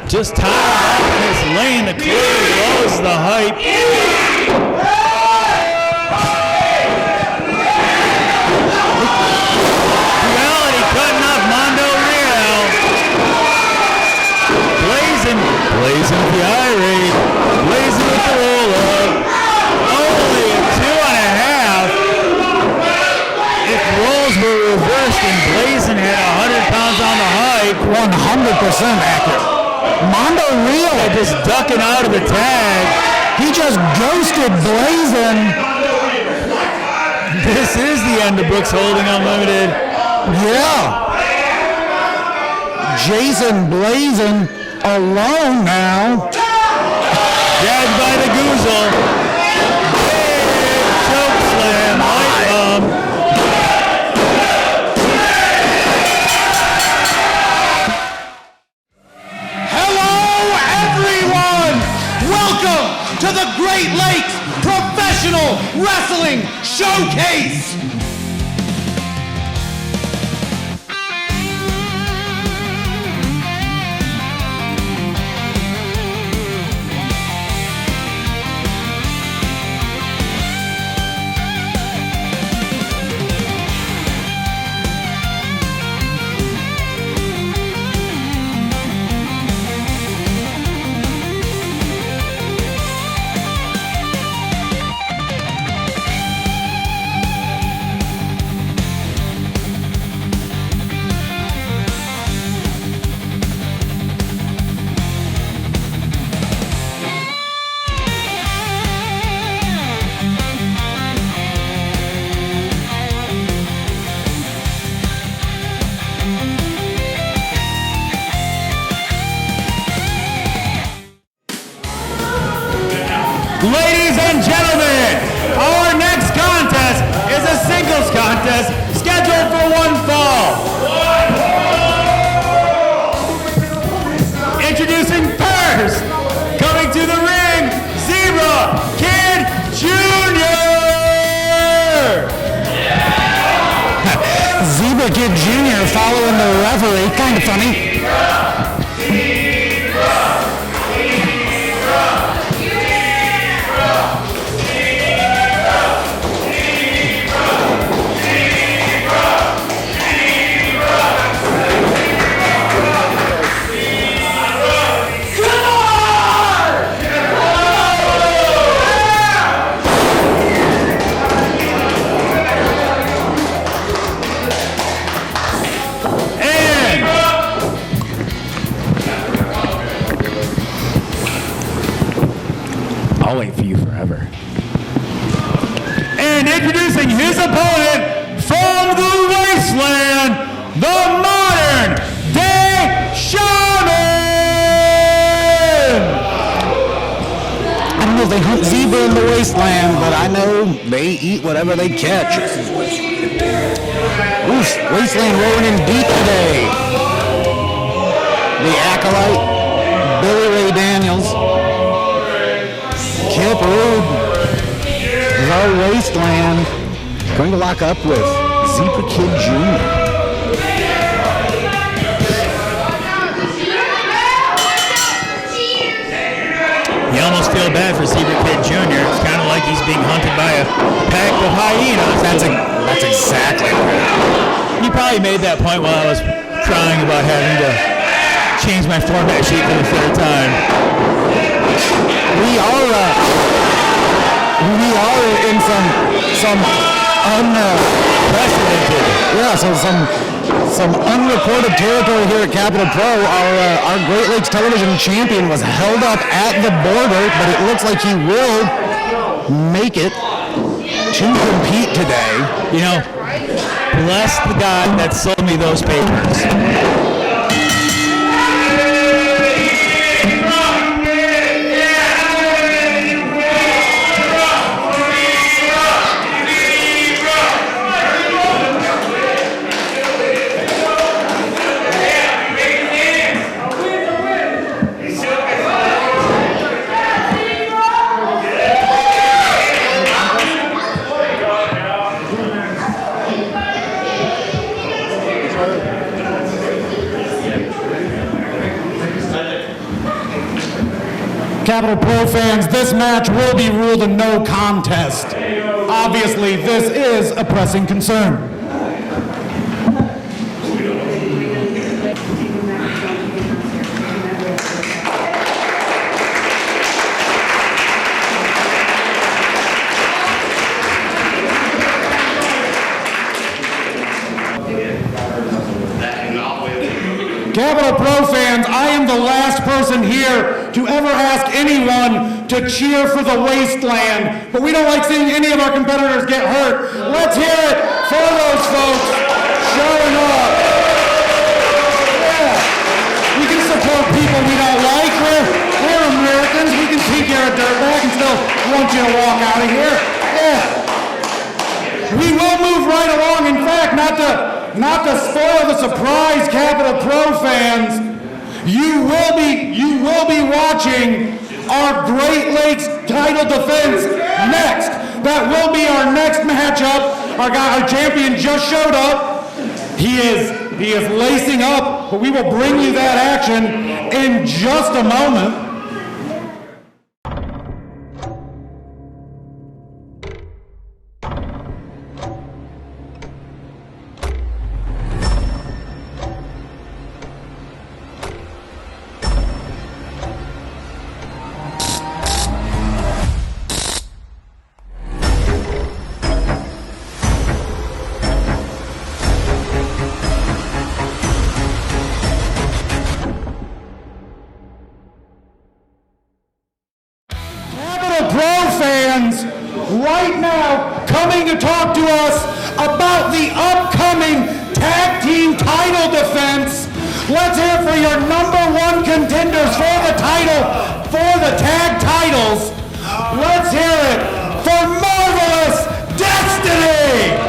Just tied up in this lane. The clear blows the hype. Duality cutting off Mondo Real. Blazing with the irate. Blazing with the roll up. Only a 2.5. If rolls were reversed and Blazing had 100 pounds on the hype. 100% accurate. Mondo Real just ducking out of the tag. He just ghosted Blazing. This is the end of Brooks Holding Unlimited. Yeah. Jason Blazing alone now. Dragged by the Goozle. Big choke slam. To the Great Lakes Professional Wrestling Showcase! Ladies and gentlemen, our next contest is a singles contest scheduled for one fall. Introducing first, coming to the ring, Zebra Kid Jr. Zebra Kid Jr. following the referee, kind of funny. I'll wait for you forever. And introducing his opponent from the wasteland, the modern day Shaman! I don't know if they hunt zebra in the wasteland, but I know they eat whatever they catch. Oof, wasteland rolling in deep today. The Acolyte, Billy Ray Daniels, Kip Rude, the Wasteland, going to lock up with Zebra Kid Jr. You almost feel bad for Zebra Kid Jr. It's kind of like he's being hunted by a pack of hyenas. That's exactly right. You probably made that point while I was crying about having to change my format sheet for the third time. We are in some unprecedented. Yeah, so some unrecorded territory here at Capital Pro. Our Great Lakes Television champion was held up at the border, but it looks like he will make it to compete today. You know, bless the God that sold me those papers. Capital Pro fans, this match will be ruled a no contest. Obviously, this is a pressing concern. Capital Pro fans, I am the last person here to ever ask anyone to cheer for the wasteland, but we don't like seeing any of our competitors get hurt. Let's hear it for those folks showing up. Yeah, we can support people we don't like. We're Americans. We can think you're a dirtbag and still want you to walk out of here. Yeah. We will move right along. In fact, not to spoil the surprise, Capital Pro fans, you will be watching our Great Lakes title defense next. That will be our next matchup. Our champion just showed up. He is lacing up, but we will bring you that action in just a moment. Right now, coming to talk to us about the upcoming tag team title defense. Let's hear for your #1 contenders for the title, for the tag titles. Let's hear it for Marvelous Destiny.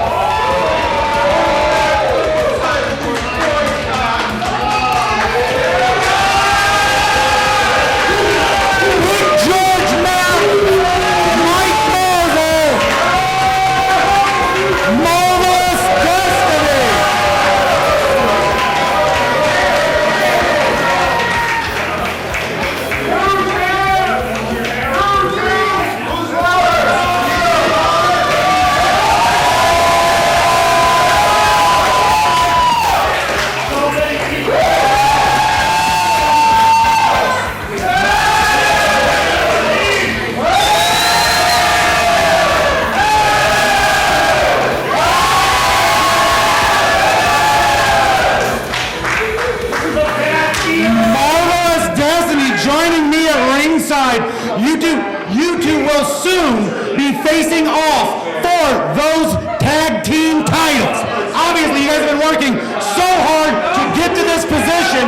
You two will soon be facing off for those tag team titles. Obviously, you guys have been working so hard to get to this position.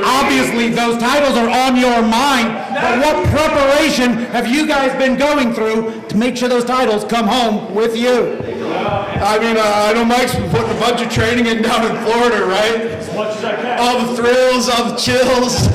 Obviously, those titles are on your mind, but what preparation have you guys been going through to make sure those titles come home with you? I mean, I know Mike's been putting a bunch of training in down in Florida, right? As much as I can. All the thrills, all the chills.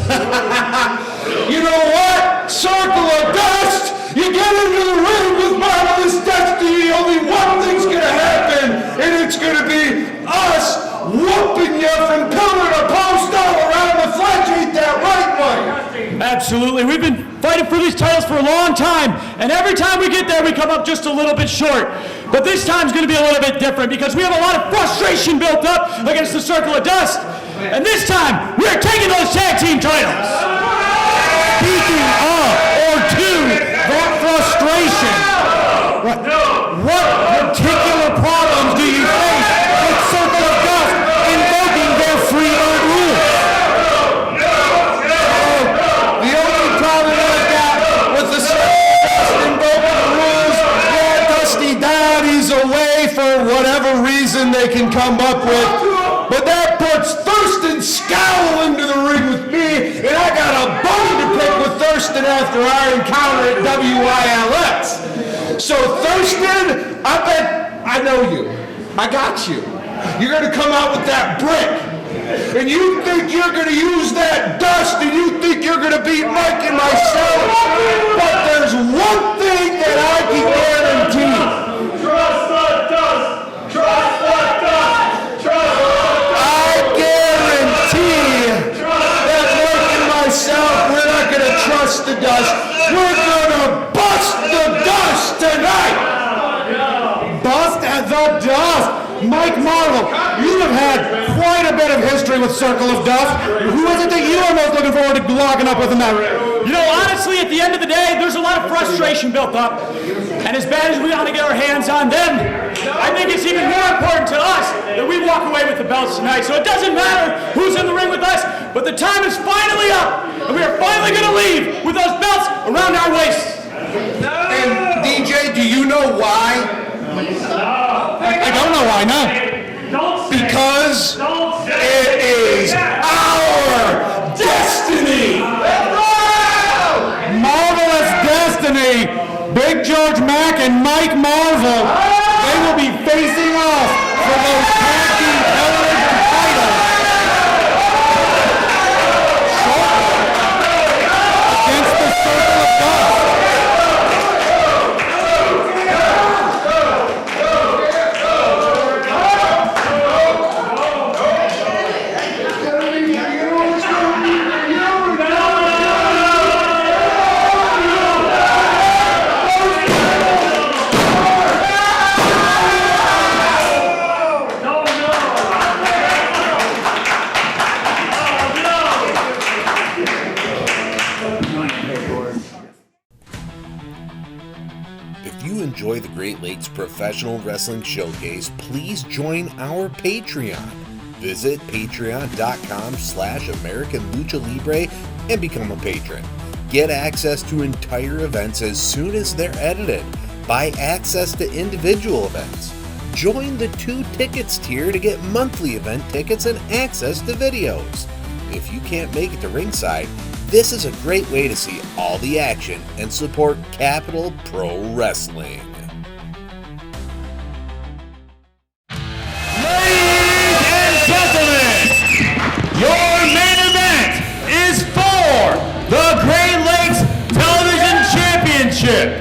You know what? Circle of dust! You get into the ring with Marvelous Destiny, only one thing's gonna happen, and it's gonna be us whooping you from pillar to post all around the Fledge. Ain't that right, Mike? Absolutely. We've been fighting for these titles for a long time, and every time we get there, we come up just a little bit short. But this time's going to be a little bit different because we have a lot of frustration built up against the Circle of Dust. And this time, we're taking those tag team titles. Speaking of, or to, that frustration, what particular problems do you face with Circle of Dust invoking their free-earned rules? The only problem I've got with the Circle of Dust invoking the rules, Dusty died, he's away for whatever reason they can come up with. But that puts Thurston Scowl into the ring with me, and I got a bone to pick with Thurston after our encounter at WILS. So Thurston, I bet I know you. I got you. You're going to come out with that brick, and you think you're going to use that dust, and you think you're going to beat Mike and myself. But there's one thing that I can guarantee. Trust the dust! Trust the dust! Trust the dust! I guarantee that Mike and myself, we're not going to trust the dust. We're gonna bust the dust tonight. Bust the dust. Mike Marvel, you have had quite a bit of history with Circle of Dust. Who is it that you are most looking forward to locking up with in that ring? You know, honestly, at the end of the day, there's a lot of frustration built up. And as bad as we want to get our hands on them, I think it's even more important to us that we walk away with the belts tonight. So it doesn't matter who's in the ring with us, but the time is finally up. And we are finally going to leave with those belts around our waists. And DJ, do you know why? I don't know why, no. Because it is our destiny. Marvelous Destiny. Big George Mack and Mike Marvel. They will be facing off for those tag team television titles. Against the Circle of Dust. If you enjoy the Great Lakes Professional Wrestling Showcase, please join our Patreon. Visit patreon.com/American Lucha Libre and become a patron. Get access to entire events as soon as they're edited. Buy access to individual events. Join the 2 tickets tier to get monthly event tickets and access to videos. If you can't make it to ringside, this is a great way to see all the action and support Capital Pro Wrestling. Ladies and gentlemen, your main event is for the Great Lakes Television Championship.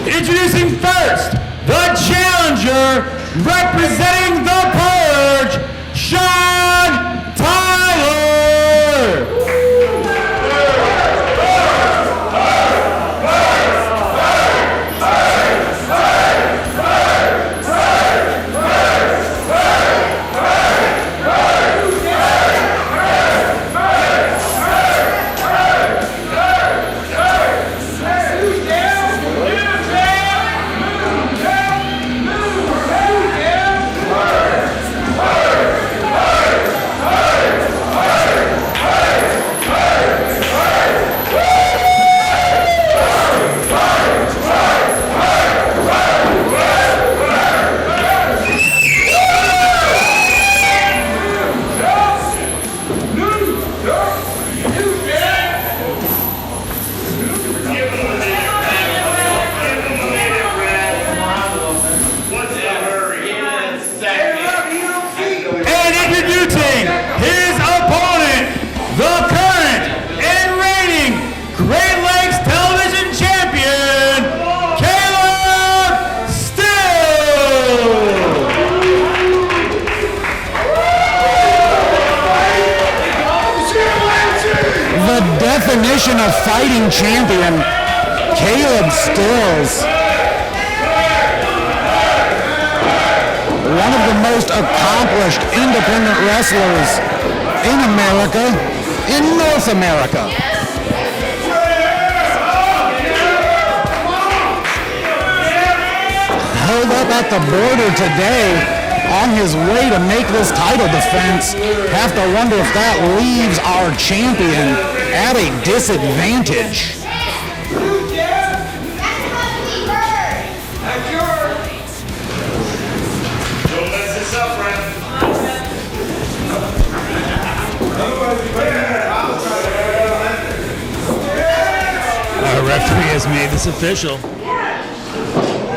Introducing first, the challenger representing the Purge, Sean Tyler. Definition of fighting champion, Caleb Stills. One of the most accomplished independent wrestlers in America, in North America. Held up at the border today on his way to make this title defense. Have to wonder if that leaves our champion at a disadvantage. Our referee has made this official.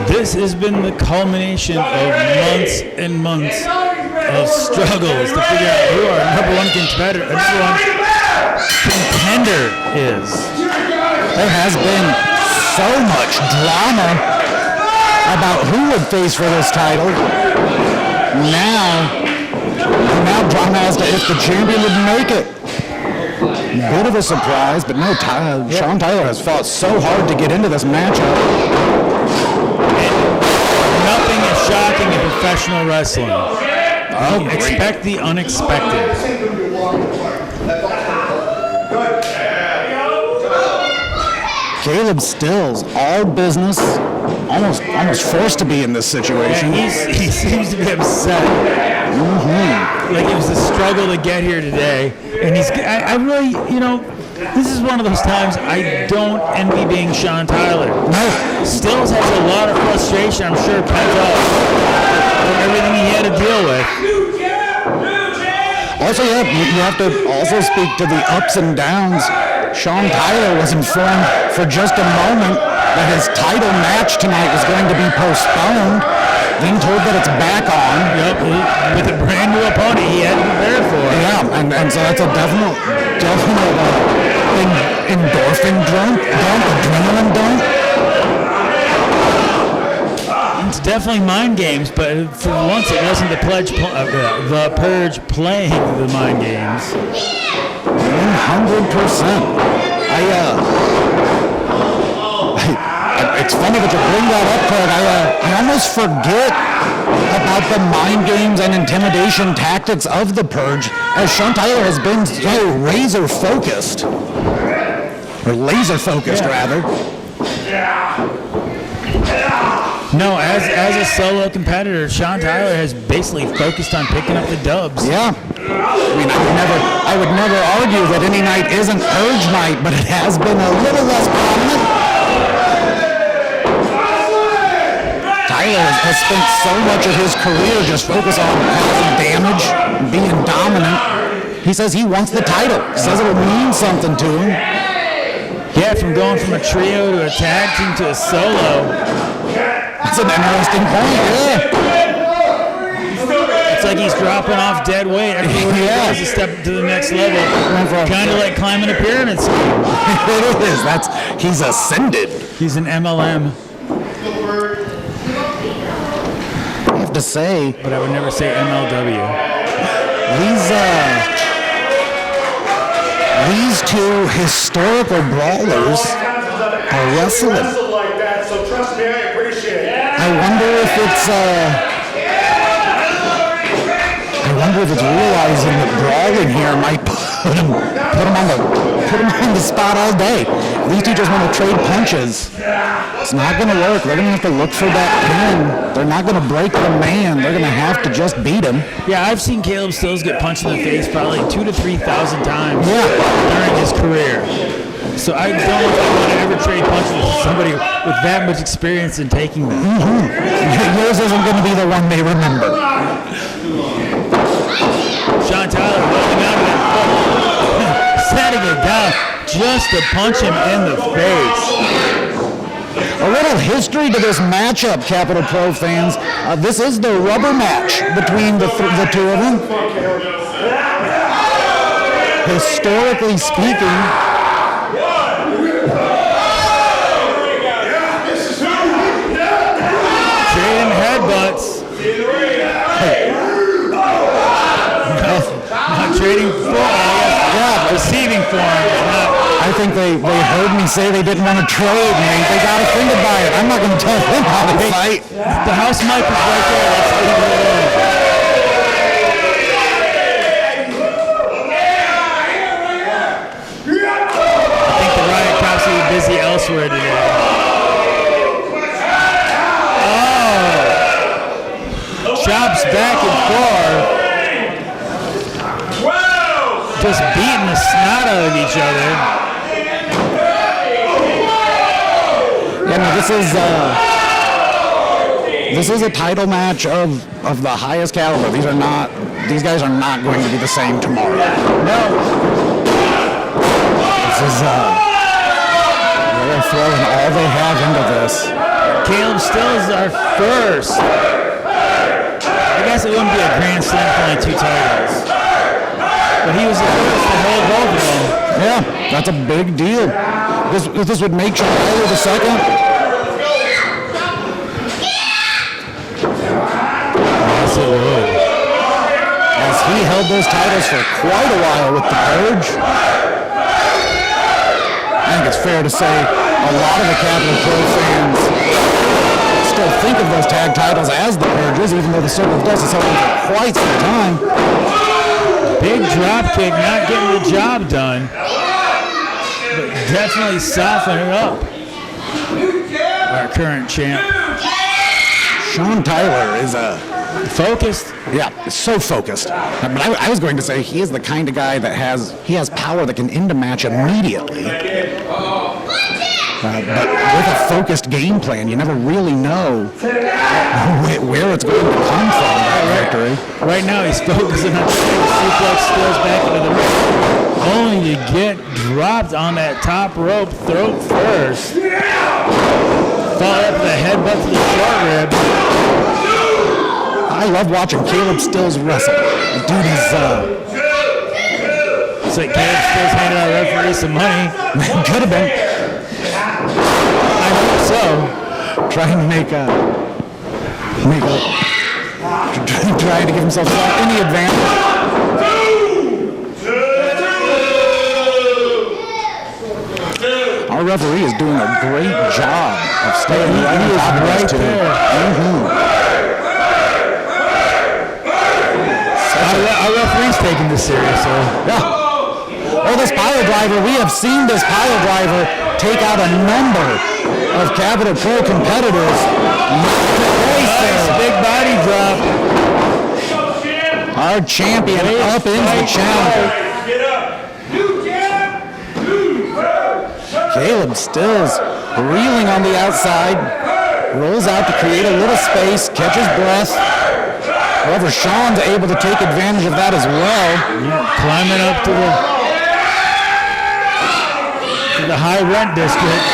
This has been the culmination of months and months of struggles to figure out who our number one contender is. There has been so much drama about who would face for this title. Now drama as to if the champion would make it. Bit of a surprise, but no, Sean Tyler has fought so hard to get into this matchup. Nothing is shocking in professional wrestling. Oh, Expect the unexpected. Caleb Stills, all business, almost forced to be in this situation. Yeah, he seems to be upset. Like it was a struggle to get here today, and I really, this is one of those times I don't envy being Sean Tyler. No. Stills has a lot of frustration, I'm sure, pent up from everything he had to deal with. Also, you have to also speak to the ups and downs. Sean Tyler was informed for just a moment that his title match tonight was going to be postponed, then told that it's back on. Yep, with a brand new opponent he had to prepare for. Yeah, and so that's a definite endorphin dump, adrenaline dump. It's definitely mind games, but for once it wasn't the Purge playing the mind games. 100%. It's funny that you bring that up, Craig. I almost forget about the mind games and intimidation tactics of the Purge, as Sean Tyler has been so laser focused, rather. No, as a solo competitor, Sean Tyler has basically focused on picking up the dubs. Yeah. I mean, I would never argue that any night isn't Purge night, but it has been a little less prominent. Tyler has spent so much of his career just focused on causing damage, being dominant. He says he wants the title. He says it'll mean something to him. Yeah, from going from a trio to a tag team to a solo. That's an interesting point, yeah. It's like he's dropping off dead weight every time he goes a step to the next level. Kind of like climbing a pyramid scheme. It is. He's ascended. He's an MLM. I have to say, but I would never say MLW. These two historical brawlers are wrestling. I wonder if it's realizing that brawling here might put him on the spot all day. These two just want to trade punches. It's not going to work. They're going to have to look for that pin. They're not going to break the man. They're going to have to just beat him. Yeah, I've seen Caleb Stills get punched in the face probably 2,000 to 3,000 times during his career. So I don't know if I want to ever trade punches with somebody with that much experience in taking them. Yours isn't going to be the one they remember. Sean Tyler holding on to that foot, setting it down just to punch him in the face. A little history to this matchup, Capital Pro fans. This is the rubber match between the two of them. Historically speaking, trading headbutts. Not trading receiving form. I think they heard me say they didn't want to trade, and they got offended by it. I'm not going to tell them how to fight. The house mic is right there. Let's leave it alone. I think the riot cops will be busy elsewhere today. Oh! Chops back and forth. Just beating the snot out of each other. Yeah, no, this is a title match of the highest caliber. These guys are not going to be the same tomorrow. No. They're throwing all they have into this. Caleb Stills our first. I guess it wouldn't be a grand slam for only 2 titles. But he was the first to hold both of them. Yeah, that's a big deal. This would make Sean Tyler the second. Yes, it would. As he held those titles for quite a while with the Purge. fair to say a lot of the Capital Pro fans still think of those tag titles as the Purges, even though the Circle of Dust has held them for quite some time. Big drop kick, not getting the job done, but definitely softening up our current champ. Sean Tyler is Focused. yeah, so focused. But I was going to say he is the kind of guy that has power that can end a match immediately. But with a focused game plan, you never really know where it's going to come from, that victory. Right now he's focusing on suplex skills back into the ring, only to get dropped on that top rope, throat first. Follow up with a headbutt to the short rib. I love watching Caleb Stills wrestle. The dude is, It's like Caleb Stills handed our referee some money. could have been I hope so. trying to trying to give himself any advantage. Our referee is doing a great job of staying right on top of those two. Our referee's taking this seriously. Yeah. Oh, this pile driver, we have seen this pile driver take out a number of Capital Pro competitors. Nice big body drop. Our champion up into the challenge. Caleb Stills reeling on the outside, rolls out to create a little space, catches breath. However, Sean's able to take advantage of that as well. Yeah, climbing up to the high rent district.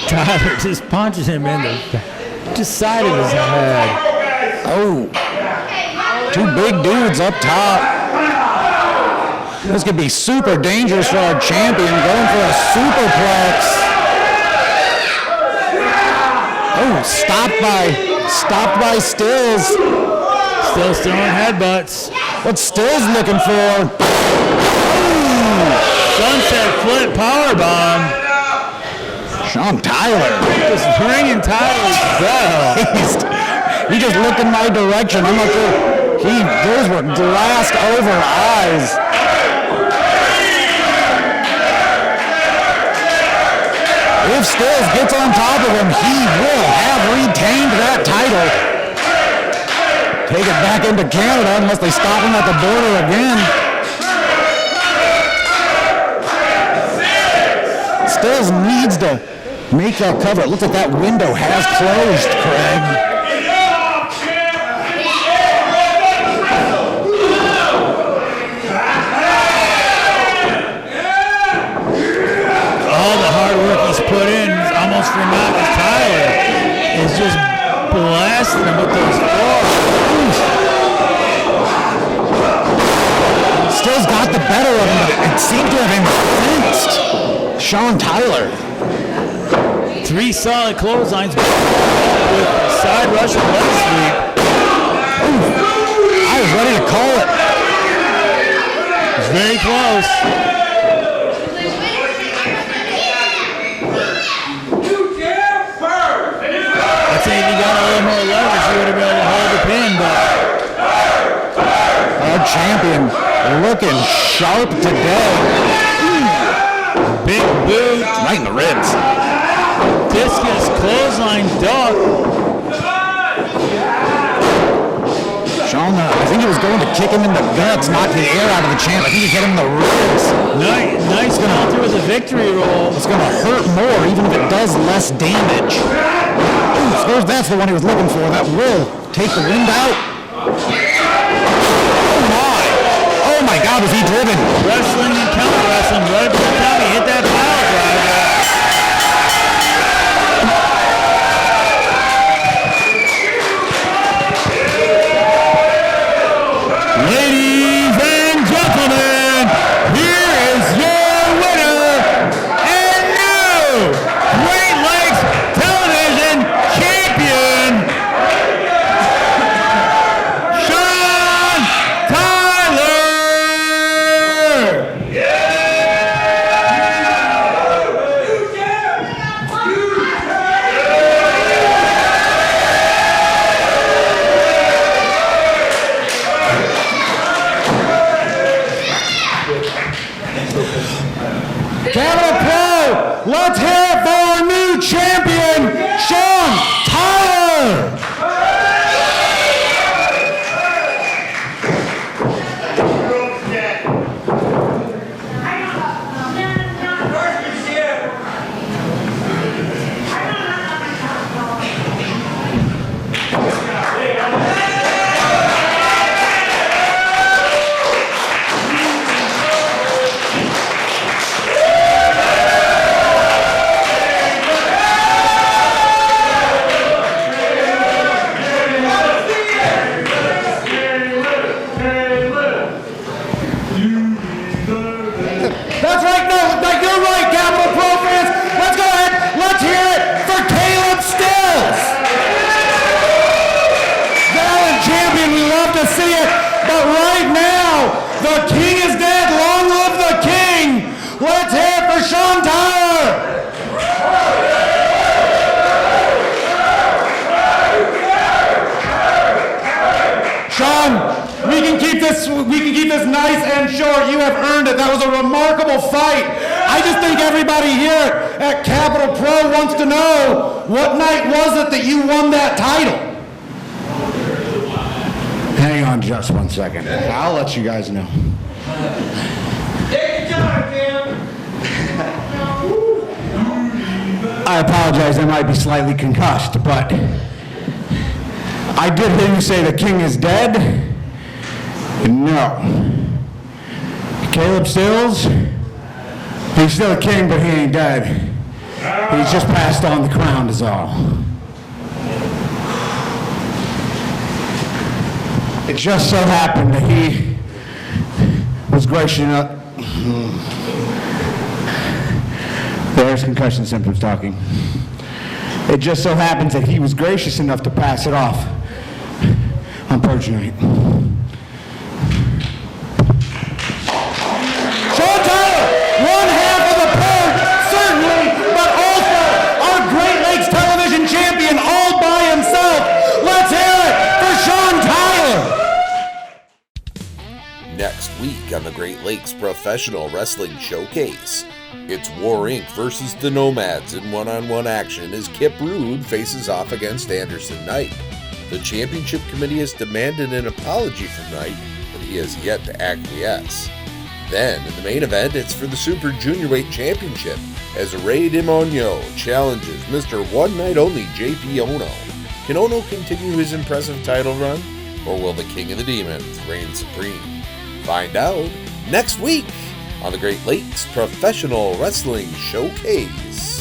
Tyler just punches him in the side of his head. Oh, two big dudes up top. This could be super dangerous for our champion, going for a superplex. Oh, stopped by Stills. Still throwing headbutts. What's Stills looking for? Sunset flip powerbomb. Sean Tyler. Just ringing Tyler's bell. He just looked in my direction. I'm not sure. Those were glassed over eyes. If Stills gets on top of him, he will have retained that title. Take it back into Canada unless they stop him at the border again. Stills needs to make that cover. It looks like that window has closed, Craig. All the hard work he's put in is almost for naught. Tyler is just blasting him with those balls. Stills got the better of him, but it seemed to have incensed Sean Tyler. 3 solid clotheslines with side rush and leg sweep. I was ready to call it. It's very close. I'd say if you got a little more leverage, you would have been able to hold the pin, but Our champion looking sharp today. big boot, Right in the ribs. discus, clothesline, duck. Sean, I think he was going to kick him in the guts, knock the air out of the champ. I think he hit him in the ribs. Nice counter with a victory roll. It's going to hurt more, even if it does less damage. Ooh, that's the one he was looking for. That will take the wind out. Oh my God, was he driven? Wrestling and counter wrestling. Right up to the top, he hit that pile driver. Ladies and gentlemen, here is your winner and new Great Lakes Television Champion, Sean Tyler! Capital Pro, let's hear it for our new champion, Shaman Tyler. That's right, no, you're right, Capital Pro fans. Let's go ahead, let's hear it for Caleb Stills. Valiant champion, we love to see it, but right now, the king is dead, long live the king. Let's hear it for Sean Tyler. Sean, we can keep this nice and short. You have earned it. That was a remarkable fight. I just think everybody here at Capital Pro wants to know, what night was it that you won that title? Hang on just 1 second. I'll let you guys know. Take your time, Tim. I apologize, I might be slightly concussed, but I did hear you say the king is dead. No. Caleb Stills, he's still a king, but he ain't dead. He's just passed on the crown is all. It just so happened that he was gracious enough. There's concussion symptoms talking. It just so happens that he was gracious enough to pass it off on Purge Night. Sean Tyler, one half of the Purge, certainly, but also our Great Lakes Television champion all by himself. Let's hear it for Sean Tyler. Next week on the Great Lakes Professional Wrestling Showcase, it's War Inc. versus the Nomads in one-on-one action as Kip Rude faces off against Anderson Knight. The championship committee has demanded an apology from Knight, but he has yet to acquiesce. Then, in the main event, it's for the Super Junior Weight Championship as Ray DiMonio challenges Mr. One Night Only JP Ono. Can Ono continue his impressive title run, or will the King of the Demons reign supreme? Find out next week on the Great Lakes Professional Wrestling Showcase.